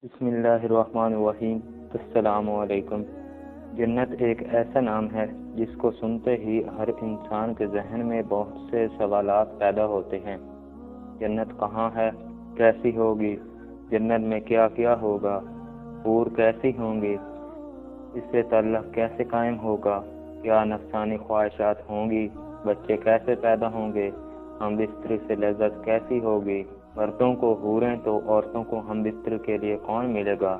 بسم اللہ الرحمن الرحیم۔ السلام علیکم۔ جنت ایک ایسا نام ہے جس کو سنتے ہی ہر انسان کے ذہن میں بہت سے سوالات پیدا ہوتے ہیں۔ جنت کہاں ہے؟ کیسی ہوگی؟ جنت میں کیا کیا ہوگا؟ حور کیسی ہوں گی؟ اس سے تعلق کیسے قائم ہوگا؟ کیا نفسانی خواہشات ہوں گی؟ بچے کیسے پیدا ہوں گے؟ ہم بستر سے لذت کیسی ہوگی؟ مردوں کو حوریں تو عورتوں کو ہم بستر کے لیے کون ملے گا؟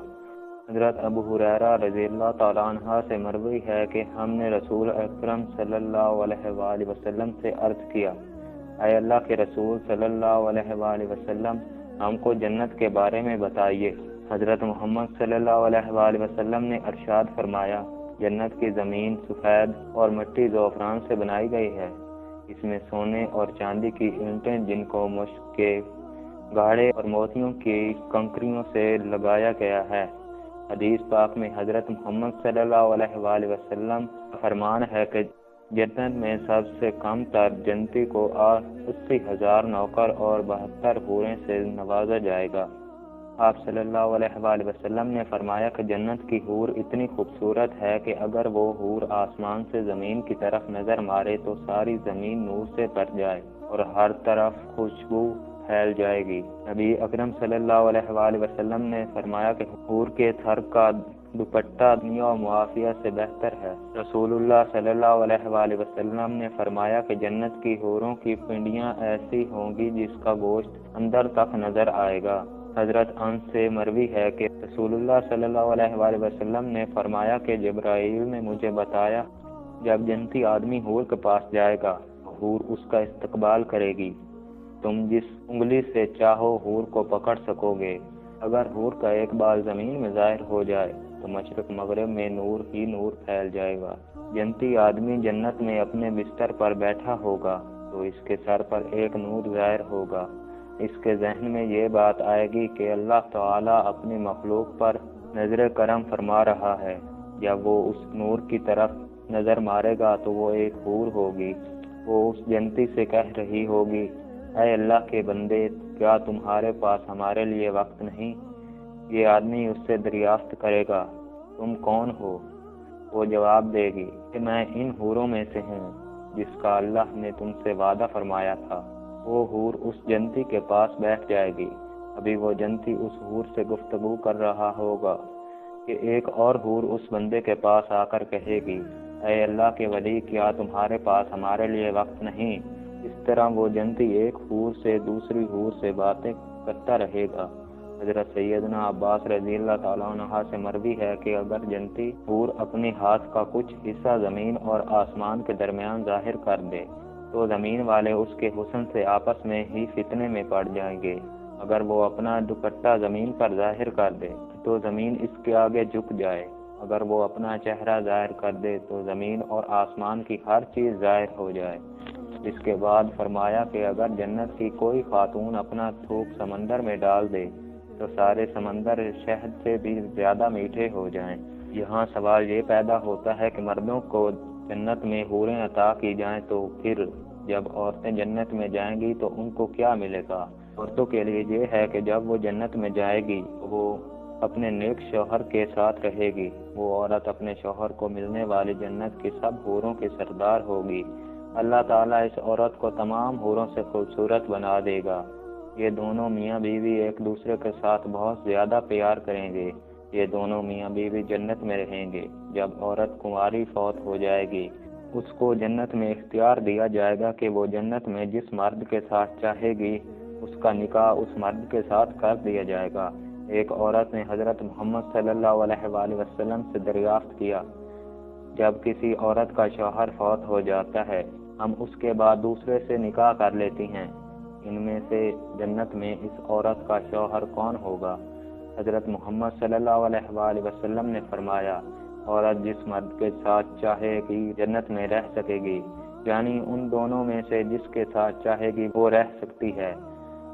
حضرت ابو ہریرہ رضی اللہ تعالیٰ عنہ سے مروی ہے کہ ہم نے رسول اکرم صلی اللہ علیہ وآلہ وسلم سے عرض کیا، اے اللہ کے رسول صلی اللہ علیہ وآلہ وسلم، ہم کو جنت کے بارے میں بتائیے۔ حضرت محمد صلی اللہ علیہ وآلہ وسلم نے ارشاد فرمایا، جنت کی زمین سفید اور مٹی زعفران سے بنائی گئی ہے۔ اس میں سونے اور چاندی کی اینٹیں جن کو مشک کے گاڑے اور موتیوں کی کنکریوں سے لگایا گیا ہے۔ حدیث پاک میں حضرت محمد صلی اللہ علیہ وآلہ وسلم کا فرمان ہے کہ جنت میں سب سے کم تر جنتی کو 80,000 نوکر اور 72 حوریں سے نوازا جائے گا۔ آپ صلی اللہ علیہ وآلہ وسلم نے فرمایا کہ جنت کی حور اتنی خوبصورت ہے کہ اگر وہ حور آسمان سے زمین کی طرف نظر مارے تو ساری زمین نور سے بھر جائے اور ہر طرف خوشبو پھیل جائے گی۔ نبی اکرم صلی اللہ علیہ وآلہ وسلم نے فرمایا کہ حور کے سر کا دوپٹہ دنیا و معافیہ سے بہتر ہے۔ رسول اللہ صلی اللہ علیہ وآلہ وسلم نے فرمایا کہ جنت کی حوروں کی پنڈیاں ایسی ہوں گی جس کا گوشت اندر تک نظر آئے گا۔ حضرت انس سے مروی ہے کہ رسول اللہ صلی اللہ علیہ وآلہ وسلم نے فرمایا کہ جبرائیل نے مجھے بتایا، جب جنتی آدمی حور کے پاس جائے گا، حور اس کا استقبال کرے گی۔ تم جس انگلی سے چاہو حور کو پکڑ سکو گے۔ اگر حور کا ایک بال زمین میں ظاہر ہو جائے تو مشرق مغرب میں نور ہی نور پھیل جائے گا۔ جنتی آدمی جنت میں اپنے بستر پر بیٹھا ہوگا تو اس کے سر پر ایک نور ظاہر ہوگا۔ اس کے ذہن میں یہ بات آئے گی کہ اللہ تعالیٰ اپنی مخلوق پر نظر کرم فرما رہا ہے۔ جب وہ اس نور کی طرف نظر مارے گا تو وہ ایک حور ہوگی۔ وہ اس جنتی سے کہہ رہی ہوگی، اے اللہ کے بندے، کیا تمہارے پاس ہمارے لیے وقت نہیں؟ یہ آدمی اس سے دریافت کرے گا، تم کون ہو؟ وہ جواب دے گی کہ میں ان حوروں میں سے ہوں جس کا اللہ نے تم سے وعدہ فرمایا تھا۔ وہ حور اس جنتی کے پاس بیٹھ جائے گی۔ ابھی وہ جنتی اس حور سے گفتگو کر رہا ہوگا کہ ایک اور حور اس بندے کے پاس آ کر کہے گی، اے اللہ کے ولی، کیا تمہارے پاس ہمارے لیے وقت نہیں؟ اس طرح وہ جنتی ایک حور سے دوسری حور سے باتیں کرتا رہے گا۔ حضرت سیدنا عباس رضی اللہ تعالیٰ عنہ سے مروی ہے کہ اگر جنتی حور اپنے ہاتھ کا کچھ حصہ زمین اور آسمان کے درمیان ظاہر کر دے تو زمین والے اس کے حسن سے آپس میں ہی فتنے میں پڑ جائیں گے۔ اگر وہ اپنا دوپٹہ زمین پر ظاہر کر دے تو زمین اس کے آگے جھک جائے۔ اگر وہ اپنا چہرہ ظاہر کر دے تو زمین اور آسمان کی ہر چیز ظاہر ہو جائے۔ اس کے بعد فرمایا کہ اگر جنت کی کوئی خاتون اپنا تھوک سمندر میں ڈال دے تو سارے سمندر شہد سے بھی زیادہ میٹھے ہو جائیں۔ یہاں سوال یہ پیدا ہوتا ہے کہ مردوں کو جنت میں حوریں عطا کی جائیں تو پھر جب عورتیں جنت میں جائیں گی تو ان کو کیا ملے گا؟ عورتوں کے لیے یہ ہے کہ جب وہ جنت میں جائے گی تو وہ اپنے نیک شوہر کے ساتھ رہے گی۔ وہ عورت اپنے شوہر کو ملنے والی جنت کی سب حوروں کی سردار ہوگی۔ اللہ تعالیٰ اس عورت کو تمام حوروں سے خوبصورت بنا دے گا۔ یہ دونوں میاں بیوی ایک دوسرے کے ساتھ بہت زیادہ پیار کریں گے۔ یہ دونوں میاں بیوی جنت میں رہیں گے۔ جب عورت کنواری فوت ہو جائے گی، اس کو جنت میں اختیار دیا جائے گا کہ وہ جنت میں جس مرد کے ساتھ چاہے گی اس کا نکاح اس مرد کے ساتھ کر دیا جائے گا۔ ایک عورت نے حضرت محمد صلی اللہ علیہ وآلہ وسلم سے دریافت کیا، جب کسی عورت کا شوہر فوت ہو جاتا ہے، ہم اس کے بعد دوسرے سے نکاح کر لیتی ہیں، ان میں سے جنت میں اس عورت کا شوہر کون ہوگا؟ حضرت محمد صلی اللہ علیہ وآلہ وسلم نے فرمایا، عورت جس مرد کے ساتھ چاہے گی جنت میں رہ سکے گی، یعنی ان دونوں میں سے جس کے ساتھ چاہے گی وہ رہ سکتی ہے۔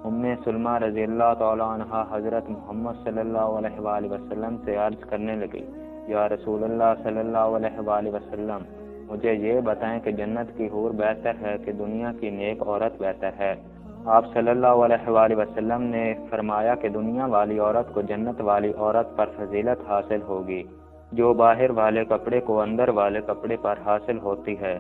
ام سلمہ رضی اللہ تعالیٰ عنہ حضرت محمد صلی اللہ علیہ وآلہ وسلم سے عرض کرنے لگی، یا رسول اللہ صلی اللہ علیہ وآلہ وسلم، مجھے یہ بتائیں کہ جنت کی حور بہتر ہے کہ دنیا کی نیک عورت بہتر ہے؟ آپ صلی اللہ علیہ وآلہ وسلم نے فرمایا کہ دنیا والی عورت کو جنت والی عورت پر فضیلت حاصل ہوگی جو باہر والے کپڑے کو اندر والے کپڑے پر حاصل ہوتی ہے۔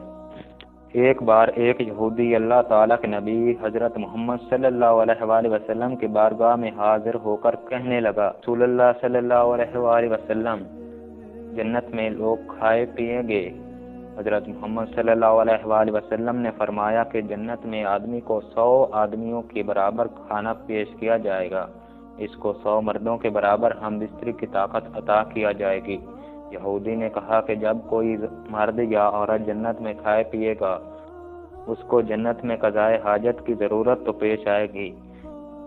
ایک بار ایک یہودی اللہ تعالیٰ کے نبی حضرت محمد صلی اللہ علیہ وآلہ وسلم کی بارگاہ میں حاضر ہو کر کہنے لگا، رسول اللہ صلی اللہ علیہ وآلہ وسلم، جنت میں لوگ کھائے پیئیں گے۔ حضرت محمد صلی اللہ علیہ وآلہ وسلم نے فرمایا کہ جنت میں آدمی کو 100 آدمیوں کے برابر کھانا پیش کیا جائے گا، اس کو 100 مردوں کے برابر ہم بستری کی طاقت عطا کیا جائے گی۔ یہودی نے کہا کہ جب کوئی مرد یا عورت جنت میں کھائے پیے گا اس کو جنت میں قضائے حاجت کی ضرورت تو پیش آئے گی۔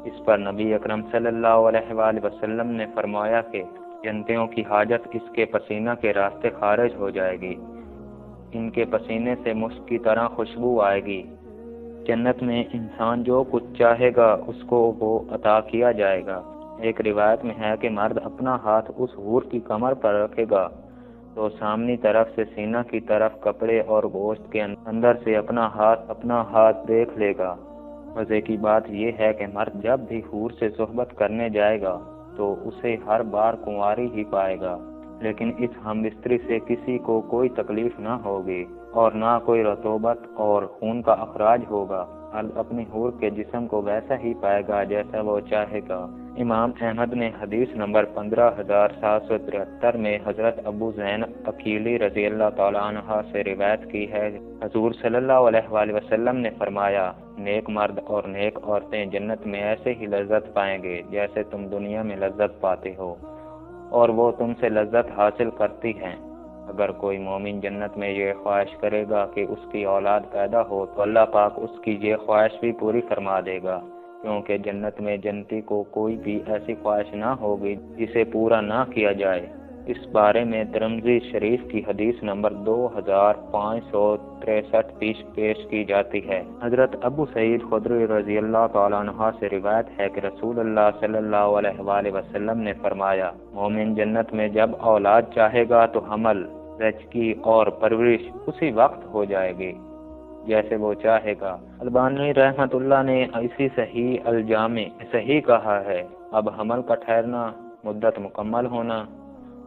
اس پر نبی اکرم صلی اللہ علیہ وآلہ وسلم نے فرمایا کہ جنتیوں کی حاجت اس کے پسینہ کے راستے خارج ہو جائے گی، ان کے پسینے سے مشک کی طرح خوشبو آئے گی۔ جنت میں انسان جو کچھ چاہے گا اس کو وہ عطا کیا جائے گا۔ ایک روایت میں ہے کہ مرد اپنا ہاتھ اس حور کی کمر پر رکھے گا تو سامنی طرف سے سینہ کی طرف کپڑے اور گوشت کے اندر سے اپنا ہاتھ دیکھ لے گا۔ مزے کی بات یہ ہے کہ مرد جب بھی حور سے صحبت کرنے جائے گا تو اسے ہر بار کنواری ہی پائے گا، لیکن اس ہم بستری سے کسی کو کوئی تکلیف نہ ہوگی اور نہ کوئی رطوبت اور خون کا اخراج ہوگا۔ اپنی حور کے جسم کو ویسا ہی پائے گا جیسا وہ چاہے گا۔ امام احمد نے حدیث نمبر 15773 میں حضرت ابو زین عقیلی رضی اللہ تعالیٰ عنہ سے روایت کی ہے، حضور صلی اللہ علیہ وآلہ وسلم نے فرمایا، نیک مرد اور نیک عورتیں جنت میں ایسے ہی لذت پائیں گے جیسے تم دنیا میں لذت پاتے ہو، اور وہ تم سے لذت حاصل کرتی ہیں۔ اگر کوئی مومن جنت میں یہ خواہش کرے گا کہ اس کی اولاد پیدا ہو تو اللہ پاک اس کی یہ خواہش بھی پوری فرما دے گا، کیونکہ جنت میں جنتی کو کوئی بھی ایسی خواہش نہ ہوگی جسے پورا نہ کیا جائے۔ اس بارے میں ترمذی شریف کی حدیث نمبر 2563 پیش کی جاتی ہے۔ حضرت ابو سعید خدری رضی اللہ تعالیٰ عنہ سے روایت ہے کہ رسول اللہ صلی اللہ علیہ وآلہ وسلم نے فرمایا، مومن جنت میں جب اولاد چاہے گا تو حمل، زچگی اور پرورش اسی وقت ہو جائے گی جیسے وہ چاہے گا۔ البانی رحمت اللہ نے اسی صحیح الجامع صحیح کہا ہے۔ اب حمل کا ٹھہرنا، مدت مکمل ہونا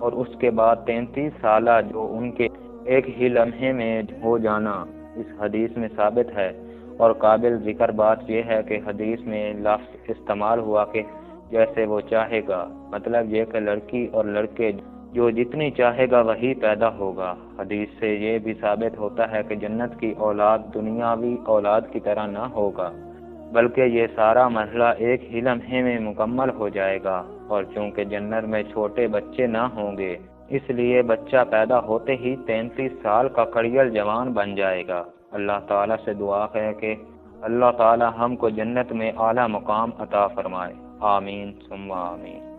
اور اس کے بعد 33 سالہ جو ان کے ایک ہی لمحے میں ہو جانا اس حدیث میں ثابت ہے، اور قابل ذکر بات یہ ہے کہ حدیث میں لفظ استعمال ہوا کہ جیسے وہ چاہے گا، مطلب یہ کہ لڑکی اور لڑکے جو جتنی چاہے گا وہی پیدا ہوگا۔ حدیث سے یہ بھی ثابت ہوتا ہے کہ جنت کی اولاد دنیاوی اولاد کی طرح نہ ہوگا، بلکہ یہ سارا مرحلہ ایک ہی لمحے میں مکمل ہو جائے گا، اور چونکہ جنت میں چھوٹے بچے نہ ہوں گے اس لیے بچہ پیدا ہوتے ہی 33 سال کا کڑیل جوان بن جائے گا۔ اللہ تعالیٰ سے دعا ہے کہ اللہ تعالیٰ ہم کو جنت میں اعلیٰ مقام عطا فرمائے، آمین ثم آمین۔